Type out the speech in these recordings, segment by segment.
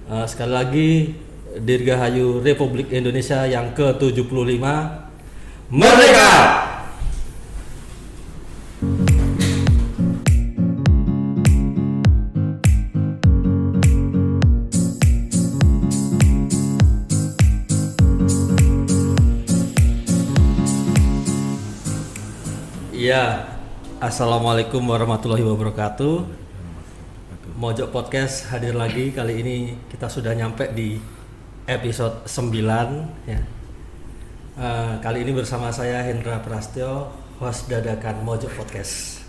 Sekali lagi Dirgahayu Republik Indonesia yang ke-75 Merdeka! Ya, Assalamualaikum warahmatullahi wabarakatuh. Mojok Podcast hadir lagi. Kali ini kita sudah nyampe di episode 9 ya. Kali ini bersama saya Hendra Prastyo, host dadakan Mojok Podcast.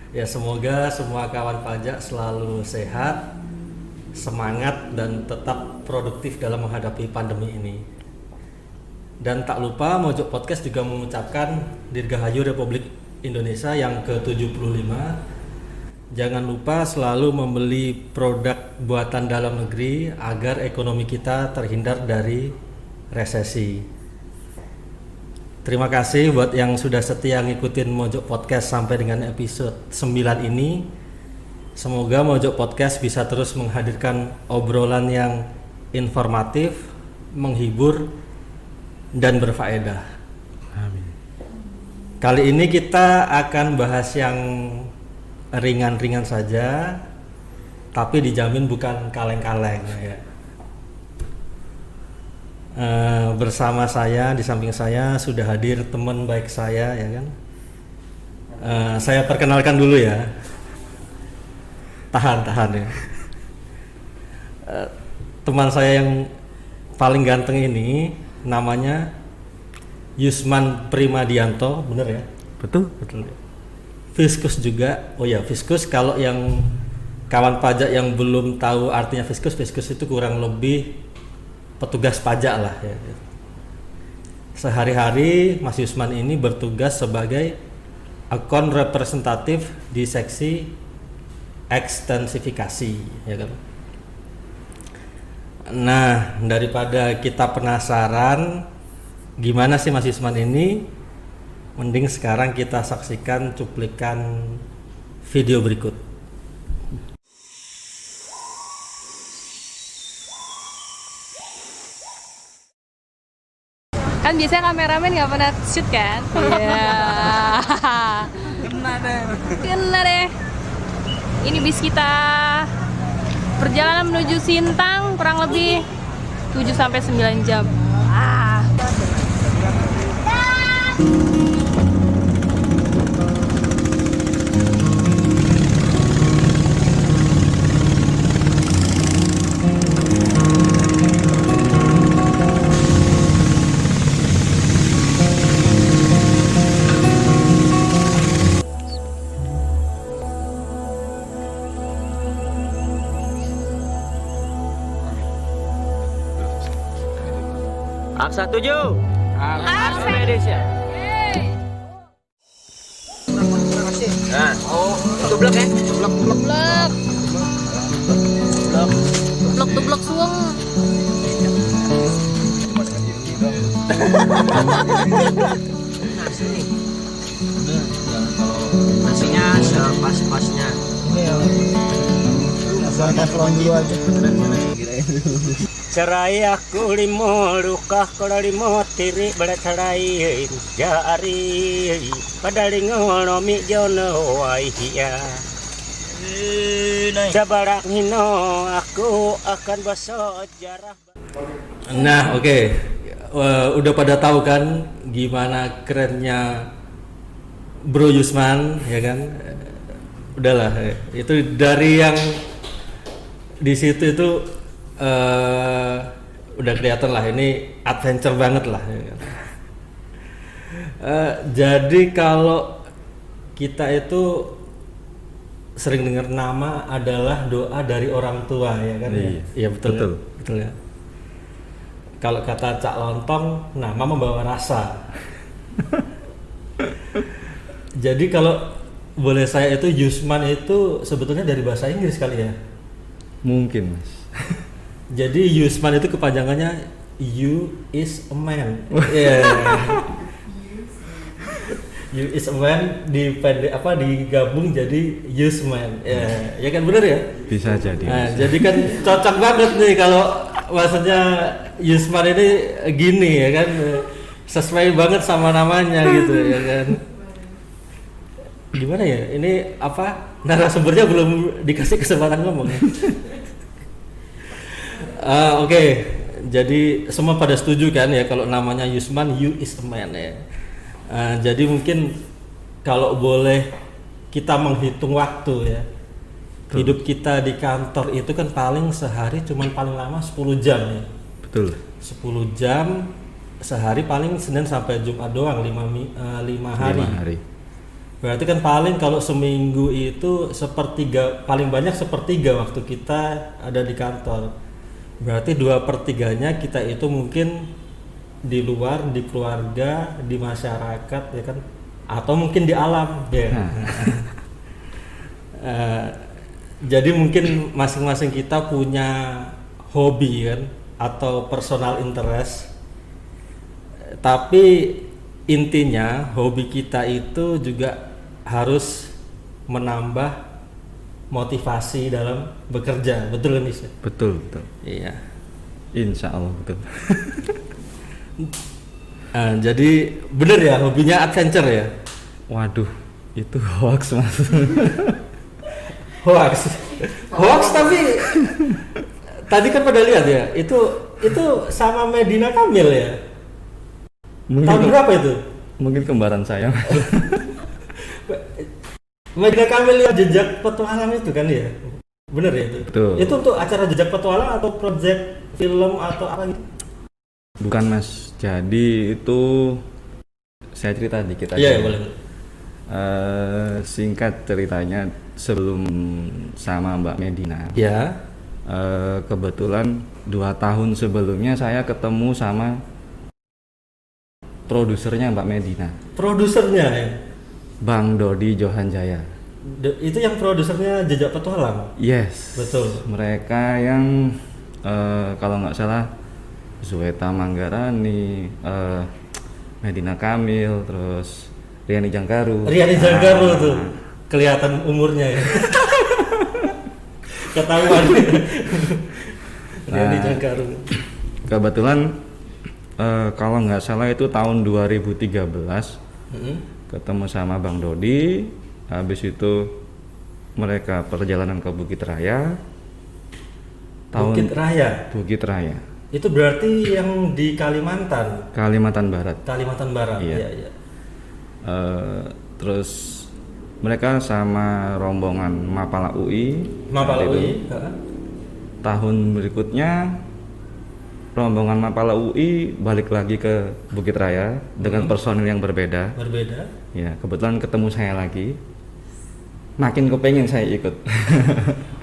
Ya, semoga semua kawan pajak selalu sehat, semangat dan tetap produktif dalam menghadapi pandemi ini. Dan tak lupa Mojok Podcast juga mengucapkan Dirgahayu Republik Indonesia yang ke-75. Jangan lupa selalu membeli produk buatan dalam negeri agar ekonomi kita terhindar dari resesi. Terima kasih buat yang sudah setia ngikutin Mojok Podcast sampai dengan episode 9 ini. Semoga Mojok Podcast bisa terus menghadirkan obrolan yang informatif, menghibur, dan berfaedah. Amin. Kali ini kita akan bahas yang ringan-ringan saja, tapi dijamin bukan kaleng-kaleng ya. Bersama saya, di samping saya sudah hadir teman baik saya ya kan. Saya perkenalkan dulu ya. Tahan ya. Teman saya yang paling ganteng ini namanya Yusman Primadianto, bener ya? Betul. Fiskus juga. Oh ya, Fiskus, kalau yang kawan pajak yang belum tahu artinya Fiskus itu kurang lebih petugas pajak lah ya. Sehari-hari Mas Yusman ini bertugas sebagai akun representatif di seksi ekstensifikasi ya kan. Nah, daripada kita penasaran gimana sih Mas Yusman ini, mending sekarang kita saksikan cuplikan video berikut. Kan biasanya kameramen nggak pernah shoot kan? Iya. Kena deh. Ini bis kita perjalanan menuju Sintang kurang lebih 7-9 jam. Aksa 7. Aksa Indonesia. Nah, tublek ya? Tublek suweng. Nasi nih. Nasinya sepas-pasnya. Asal teflon dulu aja. Cerai aku limo lukah kola limo tiri bada cerai jari pada lingono mi jono wahia jabarak hino aku akan baso jarah. Nah, oke. Udah pada tahu kan gimana kerennya Bro Yusman ya kan. Udahlah, itu dari yang di situ itu udah kelihatan lah ini adventure banget lah ya kan? Jadi kalau kita itu sering dengar nama adalah doa dari orang tua ya kan. Iya betul ya. Kalau kata Cak Lontong, nama membawa rasa. Jadi kalau boleh saya itu Yusman itu sebetulnya dari bahasa Inggris kali ya. Mungkin, Mas. Jadi Yusman itu kepanjangannya You is a man. Yeah. You is a man digabung jadi Yusman. Ya kan bener ya? Bisa jadi. Nah, jadi kan cocok banget nih kalau maksudnya Yusman ini gini ya kan, sesuai banget sama namanya gitu ya kan. Gimana ya? Ini apa? Narasumbernya belum dikasih kesempatan ngomong. Oke. Jadi semua pada setuju kan ya kalau namanya Yusman, you is a man ya. Jadi mungkin kalau boleh kita menghitung waktu ya. Hidup kita di kantor itu kan paling sehari cuman paling lama 10 jam ya. Betul. 10 jam sehari, paling Senin sampai Jumat doang, 5 hari. 5 hari. Berarti kan paling kalau seminggu itu sepertiga, paling banyak sepertiga waktu kita ada di kantor. Berarti 2/3-nya kita itu mungkin di luar, di keluarga, di masyarakat ya kan, atau mungkin di alam ya. Jadi mungkin masing-masing kita punya hobi kan, atau personal interest. Tapi intinya hobi kita itu juga harus menambah motivasi dalam bekerja, betul kan Is? Betul. Iya. Insya Allah betul. Jadi bener ya hobinya adventure ya? Waduh, itu hoax mas. Hoax tapi tadi kan pada lihat ya, itu sama Medina Kamil ya? Tahun berapa itu? Mungkin kembaran saya. Medina Kamil yang jejak petualang itu kan ya? Bener ya itu? Betul. Itu untuk acara jejak petualang atau project film atau apa gitu? Bukan mas, jadi itu saya cerita dikit aja. Iya boleh. Singkat ceritanya, sebelum sama Mbak Medina, Ya. kebetulan 2 tahun sebelumnya saya ketemu sama produsernya Mbak Medina, Produsernya ya? Bang Dodi Johanjaya. Itu yang produsernya Jejak Petualang? Yes. Betul. Mereka yang kalau nggak salah Zueta Manggarani, Medina Kamil, terus Riani Jangkaru. Riani Jangkaru tuh kelihatan umurnya ya. Ketahuan. Riani Jangkaru. Kebetulan kalau nggak salah itu tahun 2013 ketemu sama Bang Dodi. Habis itu mereka perjalanan ke Bukit Raya. Bukit Raya. Bukit Raya. Itu berarti yang di Kalimantan. Kalimantan Barat. Kalimantan Barat. Iya. Iya. Terus mereka sama rombongan Mapala UI. Mapala saat itu. UI. Tahun berikutnya rombongan Mapala UI balik lagi ke Bukit Raya dengan personil yang berbeda. Berbeda. Ya, kebetulan ketemu saya lagi. Makin kepengen saya ikut.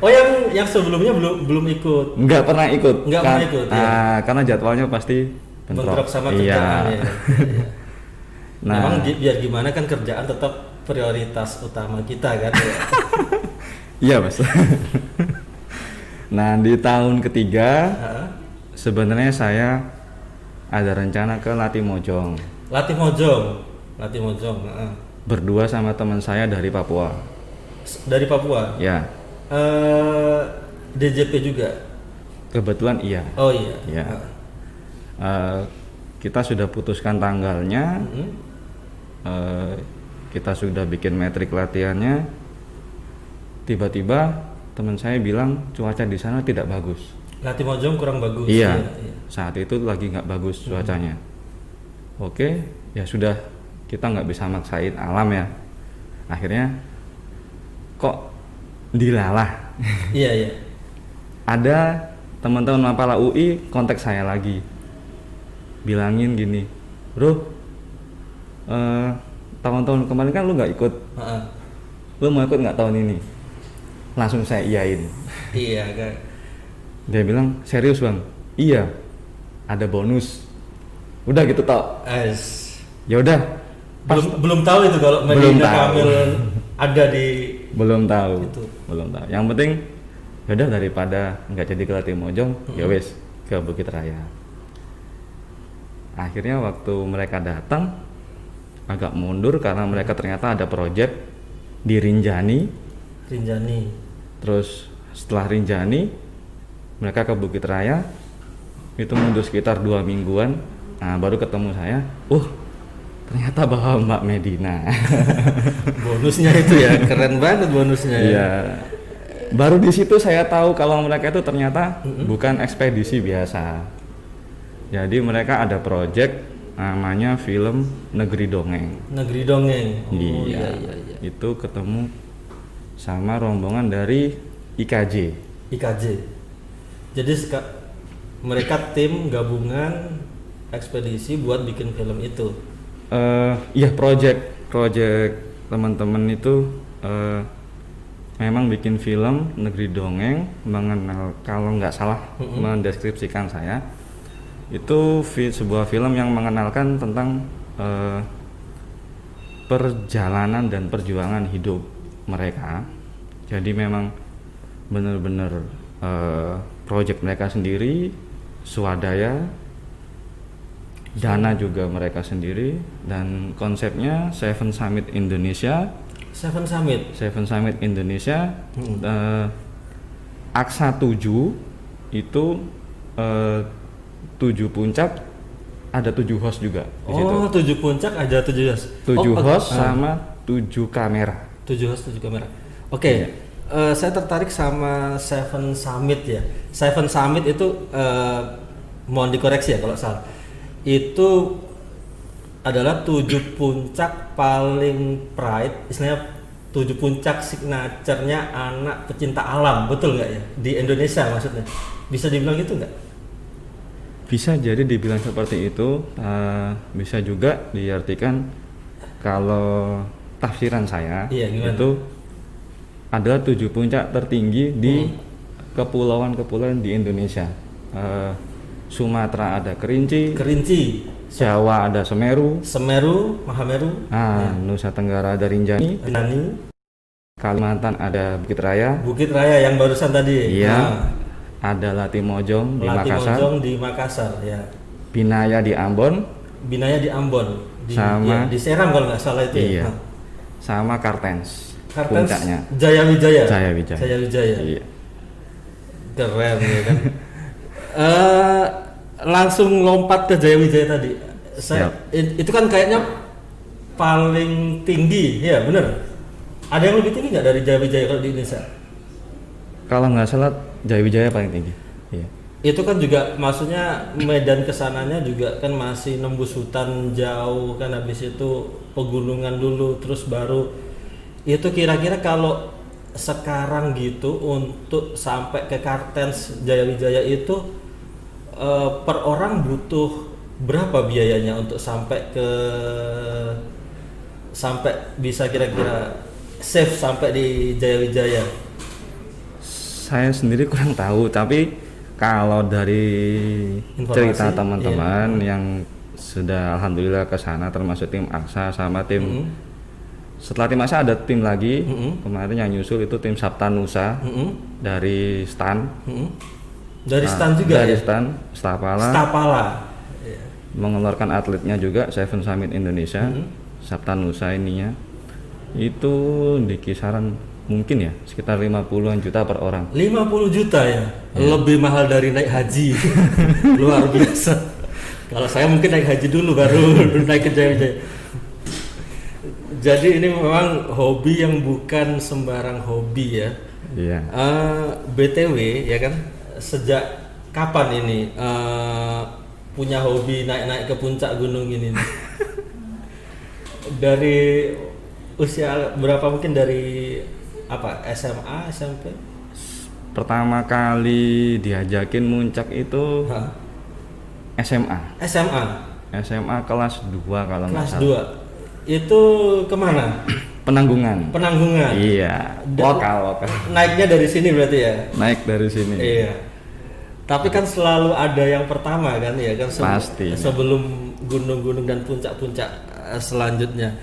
Oh yang sebelumnya belum ikut. Nggak pernah ikut. Nggak pernah ikut. Ya. Karena jadwalnya pasti Bentrok sama Iya. kerjaan ya. Nah, Memang biar gimana kan kerjaan tetap prioritas utama kita kan ya. Iya mas. Nah di tahun ketiga sebenarnya saya ada rencana ke Latimojong. Latimojong. Berdua sama teman saya dari Papua. Dari Papua. Ya. DJP juga. Kebetulan iya. Oh iya. Ya. Kita sudah putuskan tanggalnya. Kita sudah bikin metrik latihannya. Tiba-tiba teman saya bilang cuaca di sana tidak bagus. Latimojong kurang bagus. Iya. Iya. Saat itu lagi nggak bagus cuacanya. Oke, ya sudah, kita nggak bisa maksain alam ya. Akhirnya kok dilalah. Iya. Ada teman-teman Mapala UI kontak saya lagi, bilangin gini, bro, tahun-tahun kemarin kan lu nggak ikut, lu mau ikut nggak tahun ini? Langsung saya iyain. Iya kan. Dia bilang, serius bang? Iya, ada bonus. Udah gitu tok. Ya udah. Belum tahu itu kalau Medina Kamil ada di. Belum tahu. Itu. Belum tahu. Yang penting, ya udah daripada nggak jadi ke Latimojong, ya wes ke Bukit Raya. Akhirnya waktu mereka datang, agak mundur karena mereka ternyata ada proyek di Rinjani. Terus setelah Rinjani mereka ke Bukit Raya, itu mundur sekitar 2 mingguan. Nah, baru ketemu saya. Ternyata bawa Mbak Medina. Bonusnya itu ya, keren banget bonusnya ya. Iya. Baru di situ saya tahu kalau mereka itu ternyata bukan ekspedisi biasa. Jadi mereka ada proyek namanya film Negeri Dongeng. Negeri Dongeng. Iya. Itu ketemu sama rombongan dari IKJ. Jadi mereka tim gabungan ekspedisi buat bikin film itu. Iya, project teman-teman itu memang bikin film Negeri Dongeng, mengenal, kalau nggak salah mendeskripsikan saya, itu sebuah film yang mengenalkan tentang perjalanan dan perjuangan hidup mereka. Jadi memang benar-benar project mereka sendiri, swadaya, dana juga mereka sendiri, dan konsepnya Seven Summit Indonesia. Seven Summit Indonesia. Aksa 7 itu 7 puncak, ada 7 host juga di situ. 7 puncak ada 7 host. 7 host sama 7 kamera. 7 host 7 kamera. Oke. Saya tertarik sama Seven Summit ya. Seven Summit itu mohon dikoreksi ya kalau salah. Itu adalah 7 puncak paling pride, istilahnya 7 puncak signaturenya anak pecinta alam, betul nggak ya? Di Indonesia maksudnya. Bisa dibilang gitu nggak? Bisa jadi dibilang seperti itu. Bisa juga diartikan kalau tafsiran saya itu adalah 7 puncak tertinggi di kepulauan-kepulauan di Indonesia. Sumatera ada Kerinci, Jawa ada Semeru, Mahameru, Nusa Tenggara ada Rinjani, Kalimantan ada Bukit Raya yang barusan tadi. Iya. Ada Latimojong di Makassar, ya. Binaya di Ambon, sama di Seram kalau nggak salah itu. Iya. Sama Kartens puncaknya. Jaya Wijaya. Iya. Keren ya kan. Langsung lompat ke Jaya Wijaya tadi. Itu kan kayaknya paling tinggi, ya bener. Ada yang lebih tinggi nggak dari Jaya Wijaya kalau di Indonesia? Kalau nggak salah Jaya Wijaya paling tinggi. Iya. Itu kan juga maksudnya medan kesananya juga kan masih nembus hutan jauh kan, habis itu pegunungan dulu terus baru itu. Kira-kira kalau sekarang gitu untuk sampai ke Kartens Jaya Wijaya itu per orang butuh berapa biayanya untuk sampai bisa kira-kira safe sampai di Jaya Wijaya? Saya sendiri kurang tahu, tapi kalau dari cerita teman-teman yang sudah alhamdulillah ke sana, termasuk tim Aksa sama tim setelah tim Aksa ada tim lagi kemarin yang nyusul itu tim Sabtanusa dari Stan. Dari Stan juga dari ya? Stapala. Mengeluarkan atletnya juga Seven Summit Indonesia. Sabtanusa ininya itu di kisaran mungkin ya sekitar 50-an juta per orang. 50 juta ya? Lebih mahal dari naik haji. Luar biasa. Kalau saya mungkin naik haji dulu baru naik ke Jaya. Jadi ini memang hobi yang bukan sembarang hobi ya. Iya. BTW ya kan, sejak kapan ini punya hobi naik-naik ke puncak gunung ini? Dari usia berapa, mungkin dari apa, SMA, SMP? Pertama kali diajakin muncak itu SMA kelas 2 kalau nggak salah. Kelas 2. Itu kemana? Penanggungan. Iya. Lokal. Naiknya dari sini berarti ya? Naik dari sini. Iya. Tapi kan selalu ada yang pertama kan ya kan, pasti. Sebelum gunung-gunung dan puncak-puncak selanjutnya.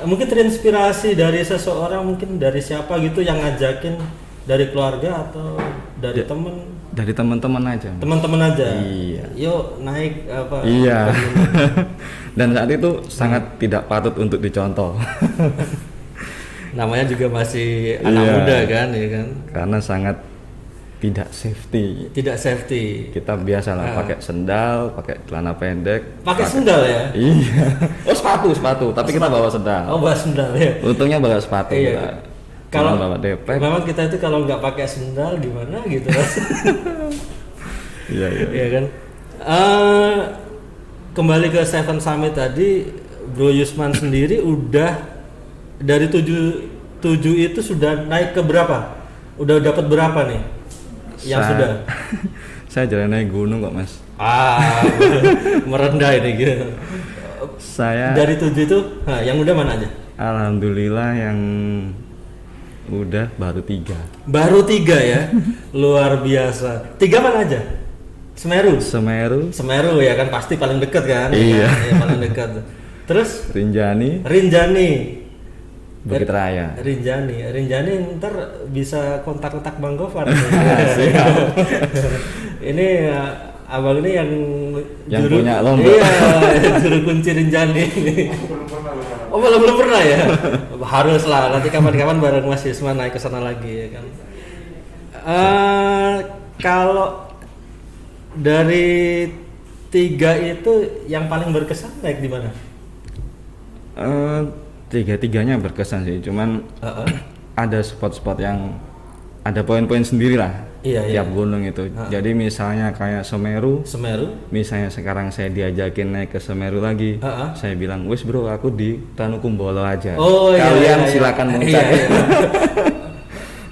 Mungkin terinspirasi dari seseorang, mungkin dari siapa gitu yang ngajakin, dari keluarga atau dari temen? Dari teman-teman aja. Mas. Teman-teman aja. Iya. Yuk naik apa? Iya. Dan saat itu sangat tidak patut untuk dicontoh. Namanya juga masih anak Iya. muda kan, ya kan? Karena sangat tidak safety. Tidak safety. Kita biasalah pakai sendal, pakai celana pendek. Pakai sendal ya? Iya. Oh sepatu. Tapi kita bawa sendal. Oh, bawa sendal ya. Untungnya bawa sepatu. Iya. Kita. Kalau Cuma bawa depek. memang kita itu kalau nggak pakai sendal gimana gitu Mas. Iya. Iya kan? Kembali ke Seven Summit tadi, Bro Yusman sendiri udah dari 7 itu sudah naik ke berapa? Udah dapat berapa nih? Yang sudah? Saya jalan naik gunung kok Mas. Merendah ini gitu. Saya Dari 7 itu, yang udah mana aja? alhamdulillah yang udah baru 3. Baru 3 ya? Luar biasa. 3 mana aja? Semeru? Semeru, Ya kan pasti paling dekat kan? Iya. Ya, paling dekat. Terus Rinjani, Bukit Raya. Rinjani ntar bisa kontak-kontak Bang Gofar. Ini abang ini Yang punya lomba. Iya, juru kunci Rinjani. Oh belum pernah ya? Harus lah, nanti kapan-kapan bareng Mas Yusman naik ke sana lagi ya kan. Kalau dari 3 itu yang paling berkesan naik di mana? Tiga-tiganya berkesan sih, cuman ada spot-spot yang ada poin-poin sendiri lah. Iya, tiap gunung itu. Jadi misalnya kayak Semeru, misalnya sekarang saya diajakin naik ke Semeru lagi, saya bilang, wes bro, aku di Ranukumbolo aja. Oh, kalian iya. silakan mencari. Iya.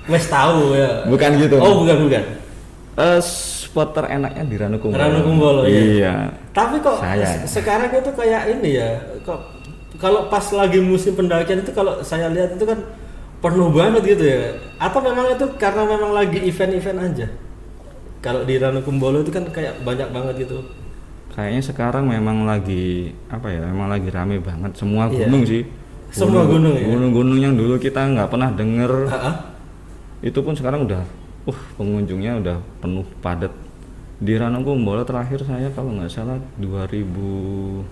Wes tahu ya. Bukan gitu. Oh bukan. Spot terenaknya di Ranukumbolo. Iya. Tapi kok Saya. sekarang itu kayak ini ya, kok kalau pas lagi musim pendakian itu kalau saya lihat itu kan penuh banget gitu ya. Atau memang itu karena memang lagi event-event aja? Kalau di Ranukumbolo itu kan kayak banyak banget gitu. Kayaknya sekarang memang lagi memang lagi rame banget semua Iya. gunung sih. Semua gunung ya? Gunung-gunung yang dulu kita nggak pernah denger, itu pun sekarang udah, pengunjungnya udah penuh padat. Di Ranukumbolo terakhir saya kalau nggak salah 2016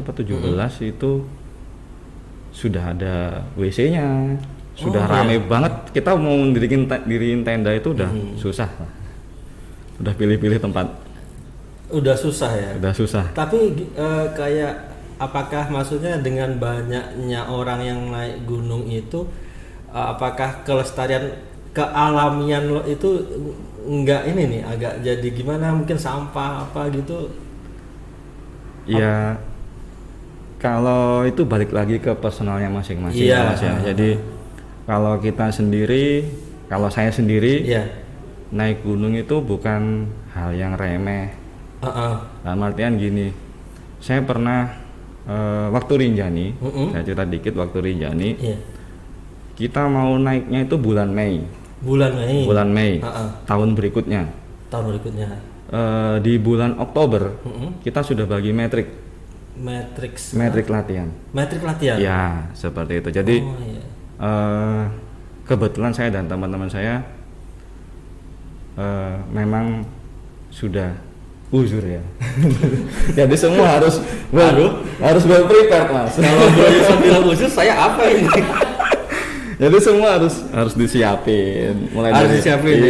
apa 17 itu sudah ada WC-nya, sudah rame banget. Kita mau diriin tenda itu udah susah, udah pilih-pilih tempat. Udah susah ya. Udah susah. Tapi kayak apakah maksudnya dengan banyaknya orang yang naik gunung itu, apakah kelestarian kealamian lo itu enggak ini nih agak jadi gimana, mungkin sampah apa gitu? Ya kalau itu balik lagi ke personalnya masing-masing. Iya. Mas, ya. Jadi kalau saya sendiri naik gunung itu bukan hal yang remeh. Dalam artian gini, saya pernah waktu Rinjani, saya cerita dikit waktu Rinjani, kita mau naiknya itu bulan Mei. Bulan Mei. Tahun berikutnya. Di bulan Oktober kita sudah bagi metrik latihan. Ya seperti itu. Jadi kebetulan saya dan teman-teman saya memang sudah uzur ya. Jadi semua harus well prepared Mas. Kalau Bro bilang khusus, saya apa ini? Jadi semua harus disiapin, mulai Harus dari disiapin,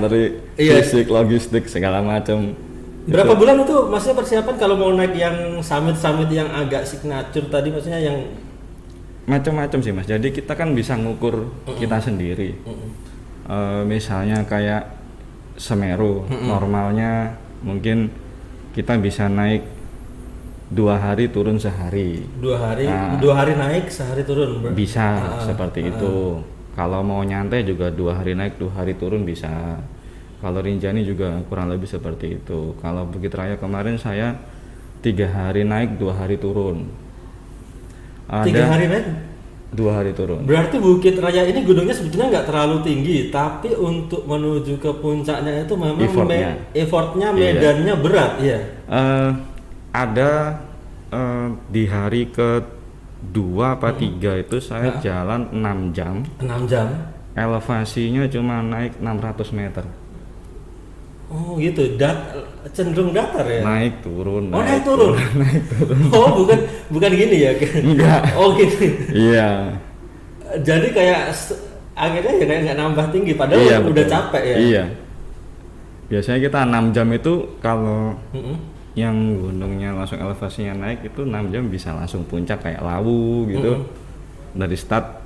dari fisik, logistik segala macam. Berapa bulan itu maksudnya persiapan kalau mau naik yang summit yang agak signature tadi, maksudnya yang macam-macam sih Mas. Jadi kita kan bisa ngukur kita sendiri. Misalnya kayak Semeru, normalnya mungkin kita bisa naik 2 hari turun sehari. 2 hari naik, sehari turun. Bisa seperti itu. Kalau mau nyantai juga 2 hari naik 2 hari turun bisa. Kalau Rinjani juga kurang lebih seperti itu. Kalau Bukit Raya kemarin saya 3 hari naik 2 hari turun. 3 hari naik 2 hari turun. Berarti Bukit Raya ini gunungnya sebetulnya nggak terlalu tinggi, tapi untuk menuju ke puncaknya itu memang effortnya medannya berat ya. Ada di hari ke-2 apa 3 itu saya jalan 6 jam. 6 jam. elevasinya cuma naik 600 meter. Oh gitu, cenderung datar ya? Naik turun. Naik turun. Naik turun. Oh bukan gini ya? Enggak. Oh gini. Iya. Jadi kayak akhirnya ya kayak nggak nambah tinggi, padahal Iya, udah betul. capek ya? Iya. Biasanya kita 6 jam itu kalau yang gunungnya langsung elevasinya naik itu 6 jam bisa langsung puncak kayak Lawu gitu. Dari start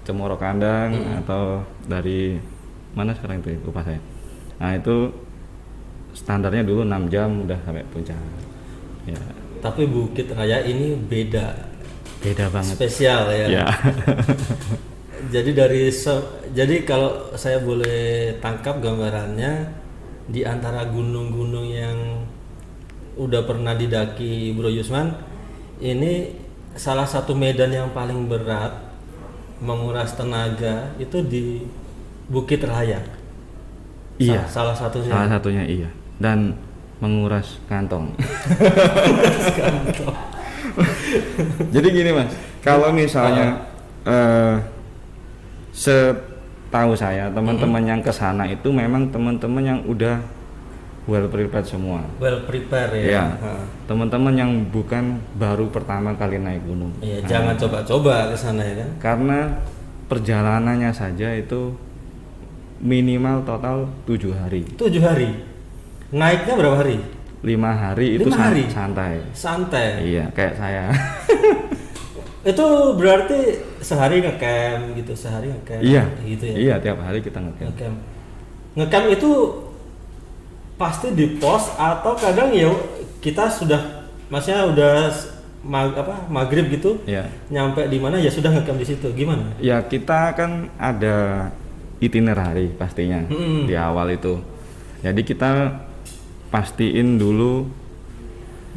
Cemoro Kandang atau dari mana sekarang itu lupa saya. Nah itu standarnya dulu 6 jam udah sampai puncak ya. Tapi Bukit Raya ini beda Banget, spesial ya, ya. Jadi kalau saya boleh tangkap gambarannya, di antara gunung-gunung yang udah pernah didaki Bro Yusman, ini salah satu medan yang paling berat, menguras tenaga itu di Bukit Raya. Iya, salah satunya. Salah satunya iya. Dan menguras kantong. Jadi gini Mas, kalau misalnya setahu saya teman-teman yang kesana itu memang teman-teman yang udah well prepared semua. Well prepare ya. Iya. Teman-teman yang bukan baru pertama kali naik gunung. Iya, jangan coba-coba ke sana ya kan. Karena perjalanannya saja itu minimal total 7 hari. 7 hari. Naiknya berapa hari? 5 hari itu 5 hari? santai. Iya, kayak saya. Itu berarti sehari ngecamp gitu, Iya. gitu ya. Iya, tiap hari kita ngecamp. Ngecamp itu pasti di pos atau kadang ya kita sudah maksudnya udah maghrib gitu. Iya. Nyampe di mana ya sudah ngecamp di situ. Gimana? Ya, kita kan ada itinerary pastinya di awal itu. Jadi kita pastiin dulu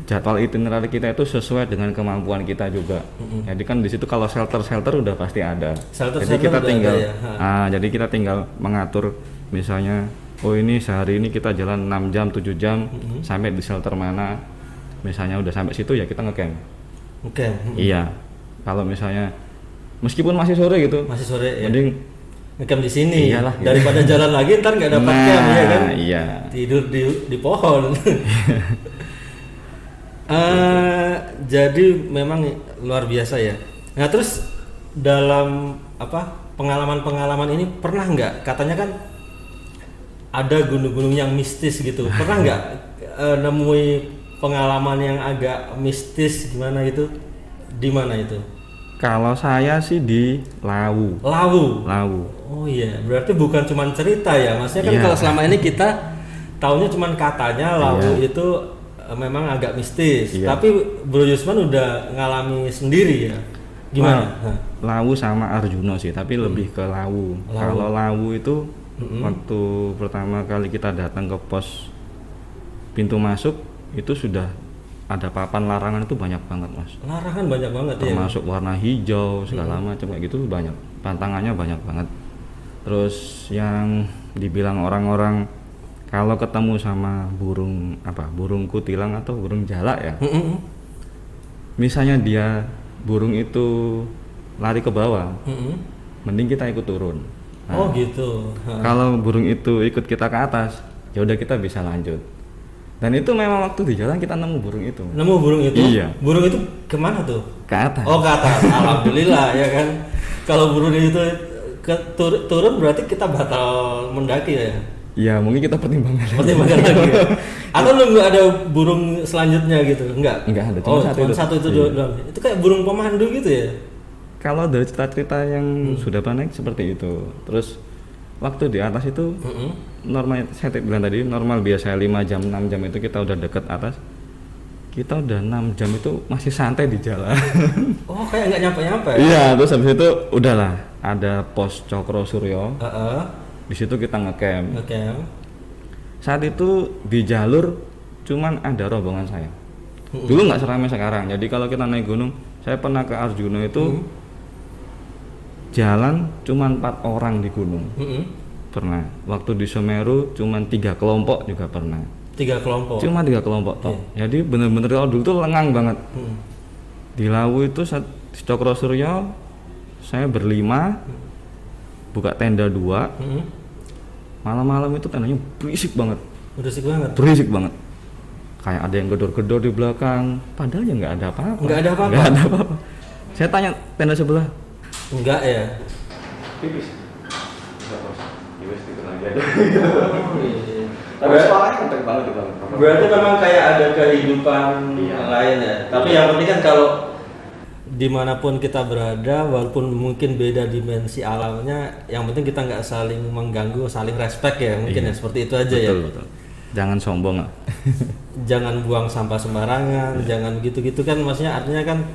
jadwal itinerary kita itu sesuai dengan kemampuan kita juga. Jadi kan di situ kalau shelter udah pasti ada. Jadi kita tinggal jadi kita tinggal mengatur misalnya ini sehari ini kita jalan 6 jam 7 jam sampai di shelter mana. Misalnya udah sampai situ ya kita ngecamp. Iya. Kalau misalnya meskipun masih sore gitu. Mending ngecamp di sini. Iyalah, daripada jalan lagi ntar nggak dapat camp ya kan. Iya. Tidur di pohon. Jadi memang luar biasa ya. Nah terus dalam pengalaman ini pernah nggak, katanya kan ada gunung-gunung yang mistis gitu, pernah nggak nemui pengalaman yang agak mistis gimana gitu? Di mana itu? Kalau saya sih di Lawu. Oh iya, berarti bukan cuma cerita ya, maksudnya kan kalau selama ini kita taunya cuma katanya Lawu itu memang agak mistis, tapi Bro Yusman udah ngalami sendiri ya. Gimana? Lawu sama Arjuna sih, tapi lebih ke Lawu. Kalau Lawu itu waktu pertama kali kita datang ke pos pintu masuk itu sudah ada papan larangan itu banyak banget Mas. Larangan banyak banget ya. Termasuk warna hijau segala macam kayak gitu banyak. Pantangannya banyak banget. Terus yang dibilang orang-orang kalau ketemu sama burung kutilang atau burung jalak ya. Misalnya burung itu lari ke bawah. Mending kita ikut turun. Nah, oh gitu. Kalau burung itu ikut kita ke atas, ya udah kita bisa lanjut. Dan itu memang waktu di jalan kita nemu burung itu. Nemu burung itu? Iya. Burung itu kemana tuh? Ke atas. Oh ke atas, alhamdulillah ya kan. Kalau burung itu turun berarti kita batal mendaki ya? Ya mungkin kita pertimbangkan lagi ya? Atau nunggu ada burung selanjutnya gitu? Enggak ada, cuma satu itu doang. Itu kayak burung pemandu gitu ya? Kalau dari cerita-cerita yang sudah pernah naik seperti itu. Terus waktu di atas itu normal, saya bilang tadi normal biasa 5 jam 6 jam itu kita udah deket atas, kita udah 6 jam itu masih santai di jalan. Oh kayak nggak nyampe-nyampe? Iya, terus habis itu udahlah ada pos Cokro Suryo. Di situ kita ngecamp. Saat itu di jalur cuman ada rombongan saya. Dulu nggak seramai sekarang. Jadi kalau kita naik gunung, saya pernah ke Arjuna itu jalan cuman 4 orang di gunung. Pernah. Waktu di Semeru cuman 3 kelompok juga pernah. 3 kelompok? Cuma 3 kelompok toh. Jadi bener-bener kalau dulu tuh lengang banget. Di Lawu itu di Cokro Suryo saya berlima, buka tenda 2. Malam-malam itu tendanya berisik banget. Berisik banget. Kayak ada yang gedor-gedor di belakang, padahal ya nggak ada apa-apa. Nggak ada apa-apa. Nggak ada apa-apa. Saya tanya tenda sebelah. Enggak ya. Tipis. Tapi suaranya kenceng banget di dalam. berarti memang kayak ada kehidupan lain ya. Tapi yang penting kan kalau dimanapun kita berada, walaupun mungkin beda dimensi alamnya, yang penting kita nggak saling mengganggu, saling respect ya mungkin ya seperti itu aja ya. Betul. Jangan sombong lah. Jangan buang sampah sembarangan, jangan gitu-gitu kan, maksudnya artinya kan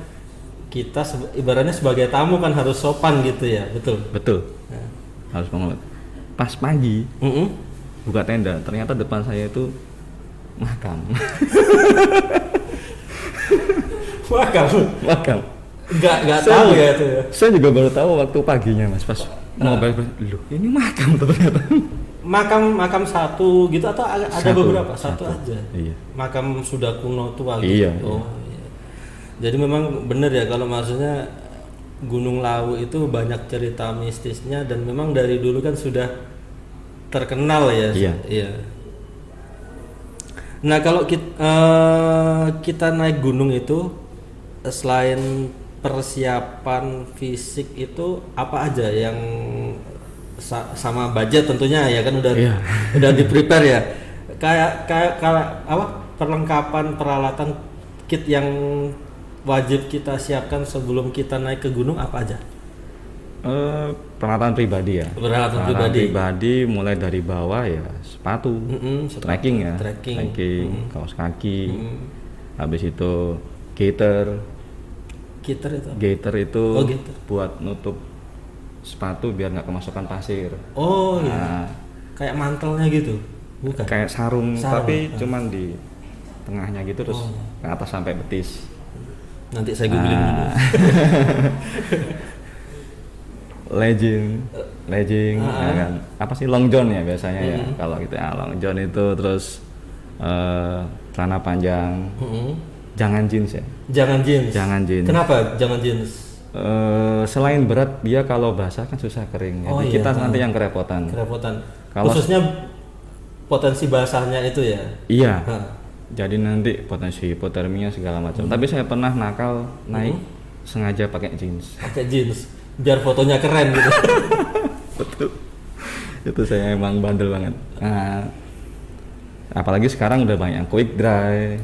kita ibaratnya sebagai tamu kan harus sopan gitu ya, betul. Harus banget. Pas pagi buka tenda, ternyata depan saya itu makam. Makam. Nggak tahu ya itu ya. Saya juga baru tahu waktu paginya mas, pas mau balik, loh ini makam ternyata. Makam satu gitu atau ada beberapa? Satu aja. Iya. Makam sudah kuno tua gitu. Iya. Iya. Jadi memang benar ya kalau maksudnya Gunung Lawu itu banyak cerita mistisnya dan memang dari dulu kan sudah terkenal ya. Iya. Nah kalau kita naik gunung itu selain persiapan fisik itu apa aja yang sama budget tentunya ya kan udah di prepare ya, kayak apa perlengkapan peralatan kit yang wajib kita siapkan sebelum kita naik ke gunung apa aja? Peralatan pribadi ya. Peralatan pribadi mulai dari bawah ya sepatu, trekking ya, kaos kaki, habis itu gaiter itu buat nutup sepatu biar nggak kemasukan pasir. Oh iya. Kayak mantelnya gitu? Bukan. Kayak sarung. Tapi cuman di tengahnya gitu terus ke atas sampai betis. Nanti saya googling dulu. Legging, ya kan? Apa sih long john ya biasanya ya. Kalau gitu ya long john itu terus celana panjang. Jangan jeans ya. Jangan jeans. Kenapa jangan jeans? Selain berat, dia kalau basah kan susah kering. Jadi kita nanti yang kerepotan. Khususnya potensi basahnya itu ya. Iya. Jadi nanti potensi hipotermia segala macam. Tapi saya pernah nakal naik sengaja pakai jeans. Biar fotonya keren gitu. Betul. Itu saya emang bandel banget. Nah, apalagi sekarang udah banyak yang quick dry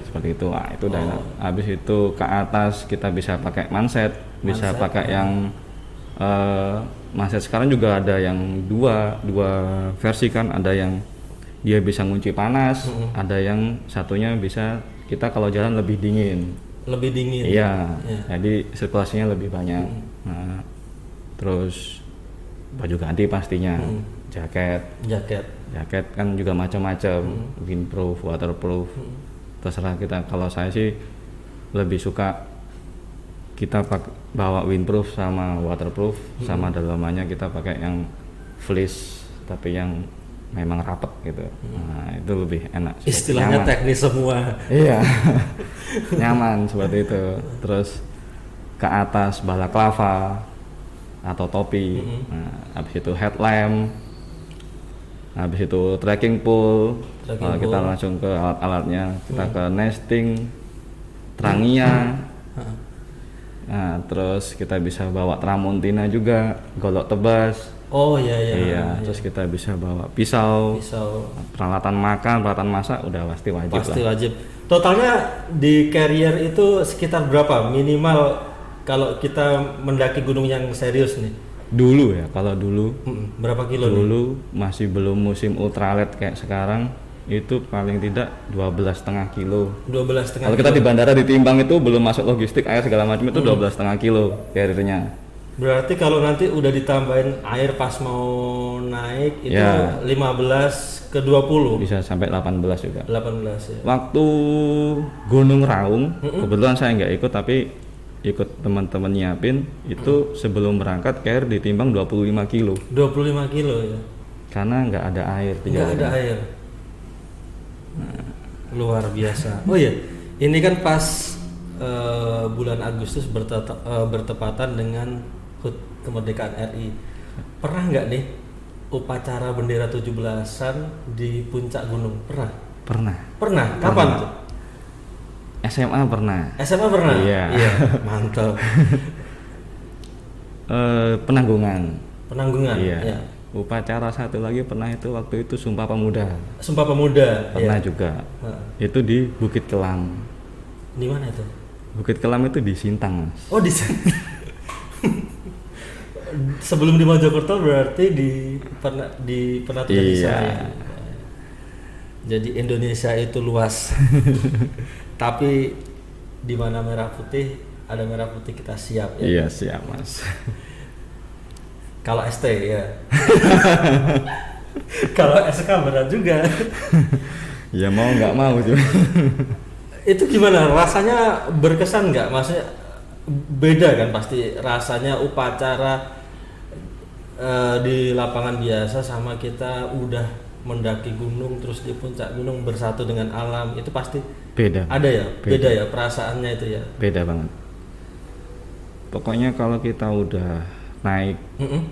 seperti itu. Itu udah enak. Habis itu ke atas kita bisa pakai manset, bisa pakai yang manset. Sekarang juga ada yang dua versi kan, ada yang dia bisa ngunci panas, ada yang satunya bisa kita kalau jalan lebih dingin. Iya. Jadi sirkulasinya lebih banyak. Nah, terus baju ganti pastinya, jaket kan juga macam-macam, windproof, waterproof, terserah kita. Kalau saya sih lebih suka kita bawa windproof sama waterproof, sama dalamannya kita pakai yang fleece tapi yang memang rapet gitu. Nah itu lebih enak. Istilahnya nyaman. Teknis semua. Iya. Nyaman seperti itu. Terus ke atas balaklava atau topi. Nah, habis itu headlamp. Habis itu trekking pole. Kita langsung ke alat-alatnya. Kita ke nesting, Trangia. Nah, terus kita bisa bawa tramontina juga, golok tebas. Oh iya. Terus kita bisa bawa pisau. Peralatan makan, peralatan masak udah pasti wajib. Totalnya di carrier itu sekitar berapa minimal kalau kita mendaki gunung yang serius nih? Dulu ya, kalau dulu berapa kilo dulu nih? Masih belum musim ultralight kayak sekarang, itu paling tidak 12,5 kilo. 12,5 kalau kita di bandara ditimbang itu belum masuk logistik air segala macam itu 12,5 kilo carriernya. Berarti kalau nanti udah ditambahin air pas mau naik itu 15 ke 20 bisa sampai 18 juga. 18 ya. Waktu Gunung Raung kebetulan saya nggak ikut tapi ikut teman-teman nyiapin itu sebelum berangkat care ditimbang 25 kilo. 25 kilo ya. Karena nggak ada air. Nggak ada air. Luar biasa. Oh iya, ini kan pas bulan Agustus bertepatan dengan HUT kemerdekaan RI. Pernah nggak nih upacara bendera 17-an di puncak gunung? Pernah? Pernah. Pernah? Kapan Pernah. tuh? SMA pernah. SMA pernah? Iya. Mantap. Penanggungan. Penanggungan? Iya. Ya. Upacara satu lagi pernah itu waktu itu Sumpah Pemuda. Sumpah Pemuda? Pernah ya. juga. Heeh. Itu di Bukit Kelam. Di mana itu? Bukit Kelam itu di Sintang, Mas. Oh di sana. Sebelum di Mojokerto berarti pernah tinggal di Iya. sana ya? Jadi Indonesia itu luas. Tapi di mana merah putih, ada merah putih kita siap ya. Iya, siap, Mas. Kalau ST ya. Kalau SK berat juga. Ya mau nggak mau juga. Itu gimana? Rasanya berkesan nggak? Maksudnya beda kan pasti rasanya upacara di lapangan biasa sama kita udah mendaki gunung terus di puncak gunung bersatu dengan alam itu pasti Beda. ada ya? Beda. Beda ya perasaannya itu ya? Beda banget. Pokoknya kalau kita udah naik, Mm-mm.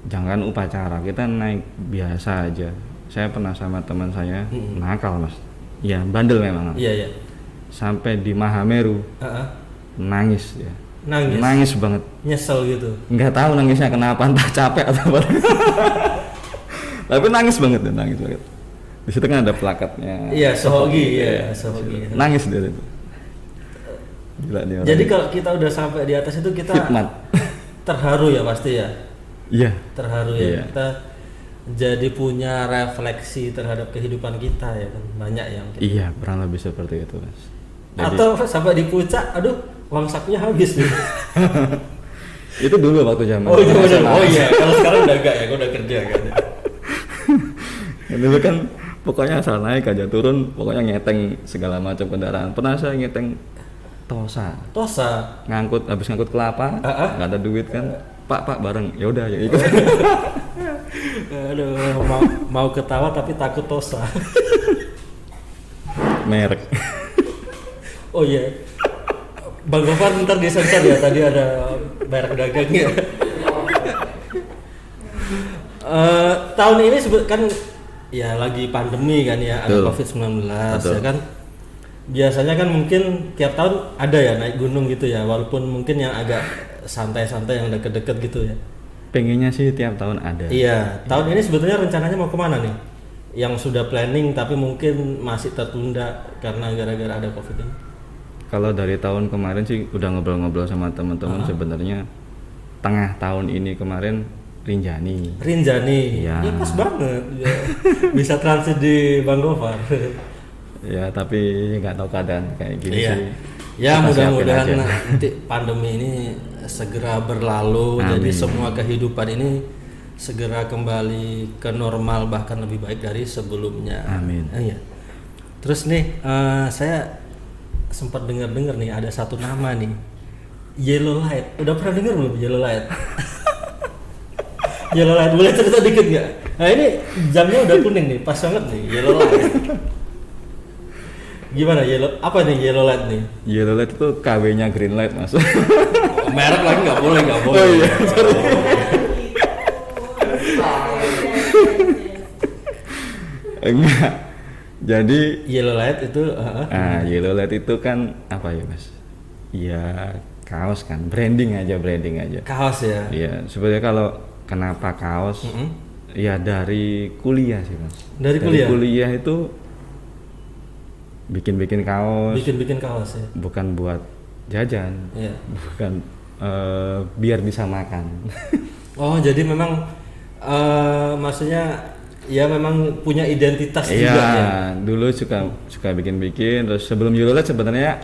jangan upacara, kita naik biasa aja. Saya pernah sama teman saya nakal, Mas. Ya, bandel memang. Iya iya. Sampai di Mahameru Heeh. nangis ya. Nangis? Nangis banget. Nyesel gitu? Nggak tahu nangisnya kenapa, entah capek atau apa. Tapi nangis banget ya, nangis banget. Di situ kan ada plakatnya. Iya, Sohogi ya, Sohogi. Nangis dia itu. Gila dia. orang. Jadi kalau kita udah sampai di atas itu kita Hikmat. terharu ya pasti ya? Iya. Terharu ya, Iya. kita jadi punya refleksi terhadap kehidupan kita ya kan, banyak yang kayak Iya, kurang lebih seperti itu, Mas. Jadi, atau sampai di puncak, aduh uang sakunya habis nih. itu dulu waktu zaman. Oh iya, SMA. oh iya, kalau sekarang udah enggak ya, gue udah kerja kan. Dulu kan pokoknya asal naik aja turun, pokoknya ngeteng segala macam kendaraan. Pernah saya ngeteng Tosa, Tosa, habis ngangkut kelapa, nggak ada duit kan. Pak bareng, ya udah ya ikut. aduh mau ketawa tapi takut Tosa. Merek. Oh iya, Bang Gofar ntar disensor ya, tadi ada merek dagangnya. Tahun ini kan ya lagi pandemi kan ya, ada Betul. COVID-19 Betul. ya kan. Biasanya kan mungkin tiap tahun ada ya naik gunung gitu ya, walaupun mungkin yang agak santai-santai yang deket-deket gitu ya. Pengennya sih tiap tahun ada. Iya, tahun ini sebetulnya rencananya mau kemana nih? Yang sudah planning tapi mungkin masih tertunda karena gara-gara ada COVID ini. Kalau dari tahun kemarin sih udah ngobrol-ngobrol sama teman-teman, sebenarnya tengah tahun ini kemarin Rinjani. Rinjani, Iya. ya pas banget, ya. Bisa transit di Bang Gofar. Ya tapi nggak tahu keadaan kayak gini Iya. sih. Ya Kita mudah-mudahan siapin aja. nanti pandemi ini segera berlalu, jadi Amin. semua kehidupan ini segera kembali ke normal bahkan lebih baik dari sebelumnya. Amin. Iya. Terus nih saya sempat dengar-dengar nih ada satu nama nih, Yellow Light. Udah pernah dengar belum Yellow Light? Yellow Light, boleh cerita dikit nggak? Nah ini jamnya udah kuning nih, pas banget nih Yellow Light. Gimana apa nih Yellow Light nih? Yellow light itu KW-nya green light, Mas. Merek lagi nggak boleh. Oh iya, sorry. Enggak. Jadi Yellow Light itu yellow light itu kan apa ya, Mas? Ya kaos kan, branding aja. kaos ya. Iya, sebenarnya kalau kenapa kaos? Ya dari kuliah sih, Mas. Dari kuliah? kuliah itu bikin kaos, Bikin kaos ya. bukan buat jajan, Iya. bukan biar bisa makan. Oh jadi memang maksudnya ya memang punya identitas juga ya. Iya, dulu suka bikin. Terus sebelum Yellow Light sebenarnya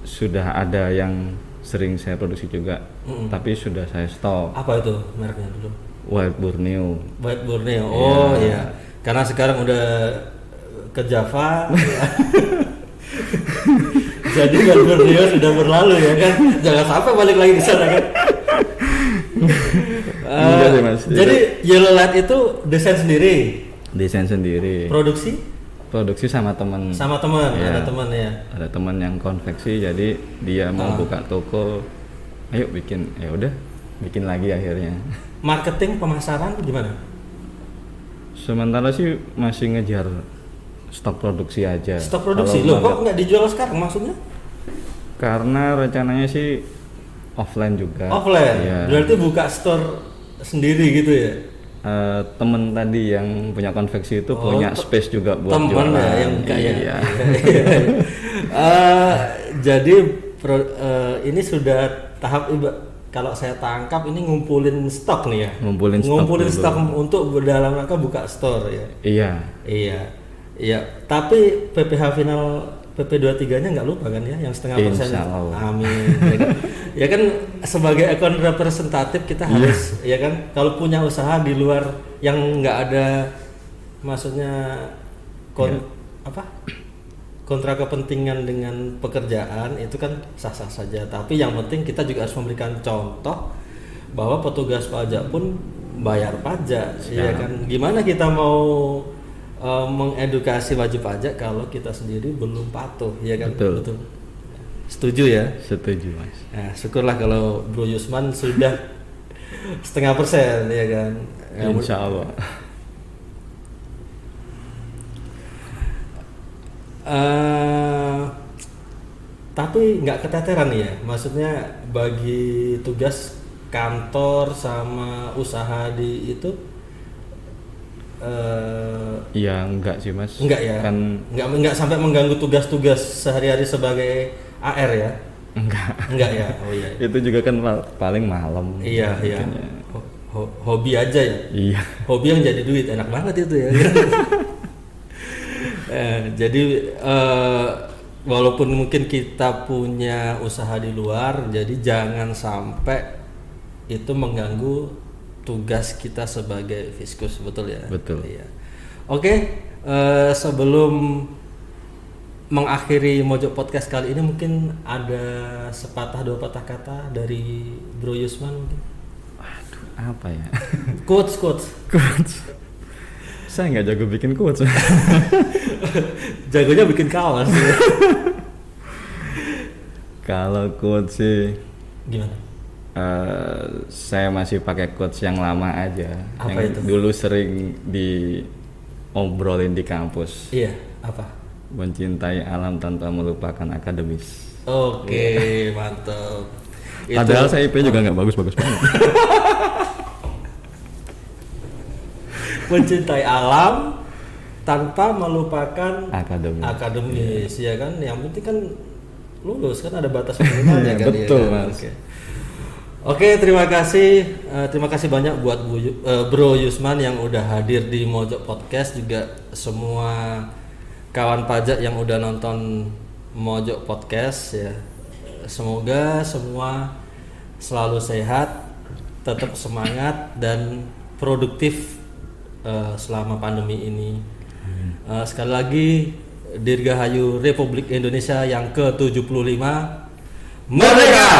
sudah ada yang sering saya produksi juga, tapi sudah saya stop. Apa itu mereknya dulu? Wild Borneo. White Borneo. Oh iya. Karena sekarang udah ke Java. Jadi White Borneo sudah berlalu ya kan. Jangan sampai balik lagi di sana kan. Enggak sih, Mas. Jadi Yellow Light itu desain sendiri, Desain sendiri. produksi sama teman. sama teman, Iya. ada teman ya. Ada teman yang konveksi, jadi dia mau buka toko, ayo bikin, ya udah. bikin lagi akhirnya. Marketing pemasaran gimana? Sementara sih masih ngejar stok produksi aja. Stok produksi Kalau loh, kok nggak dijual sekarang maksudnya? Karena rencananya sih offline juga. Offline. Iya. Berarti buka store sendiri gitu ya? Temen tadi yang punya konveksi itu Oh, punya space juga buat temen jualan. ya yang kayak. Iya. Jadi ini sudah tahap kalau saya tangkap ini ngumpulin stok nih ya. Ngumpulin stok stok dulu. untuk dalam rangka buka store ya. Iya. Iya. Tapi PPh final PP23-nya nggak lupa kan ya, yang setengah persen. Insya Allah. Amin. Ya kan sebagai account representatif kita harus ya kan kalau punya usaha di luar yang nggak ada maksudnya kontra kepentingan dengan pekerjaan itu kan sah-sah saja. Tapi yang penting kita juga harus memberikan contoh bahwa petugas pajak pun bayar pajak, ya kan. Gimana kita mau mengedukasi wajib pajak kalau kita sendiri belum patuh, ya kan? Betul. Setuju ya? Setuju Mas. Nah, syukurlah kalau Bro Yusman sudah 0,5%, ya kan? Insya Allah. Tapi nggak keteteran ya, maksudnya bagi tugas kantor sama usaha di itu Iya enggak sih Mas. enggak ya? Kan Enggak sampai mengganggu tugas-tugas sehari-hari sebagai AR ya? Enggak ya? Oh iya. itu juga kan paling malam. Iya. bikinnya. Hobi aja ya? Iya. Hobi yang jadi duit, enak banget itu ya. Jadi walaupun mungkin kita punya usaha di luar, jadi jangan sampai itu mengganggu tugas kita sebagai fiskus, betul ya? Betul. Iya. Oke, sebelum mengakhiri Mojok Podcast kali ini mungkin ada sepatah dua patah kata dari Bro Yusman mungkin. Aduh, apa ya? Quotes. Saya nggak jago bikin quotes. Jagonya bikin kaos. Kalau quotes sih Gimana? saya masih pakai quotes yang lama aja. Apa yang itu? dulu sering diobrolin di kampus. Iya, apa? Mencintai alam tanpa melupakan akademis. Oke, mantap. Padahal saya IP juga nggak bagus-bagus banget. Mencintai alam tanpa melupakan akademis. ya kan. Yang penting kan lulus kan ada batas minimalnya kan. Betul, ya kan? Mas. Oke, terima kasih banyak buat Bro Yusman yang udah hadir di Mojok Podcast, juga semua kawan pajak yang udah nonton Mojok Podcast ya. Semoga semua selalu sehat, tetap semangat dan produktif selama pandemi ini. Sekali lagi Dirgahayu Republik Indonesia yang ke-75 Merdeka!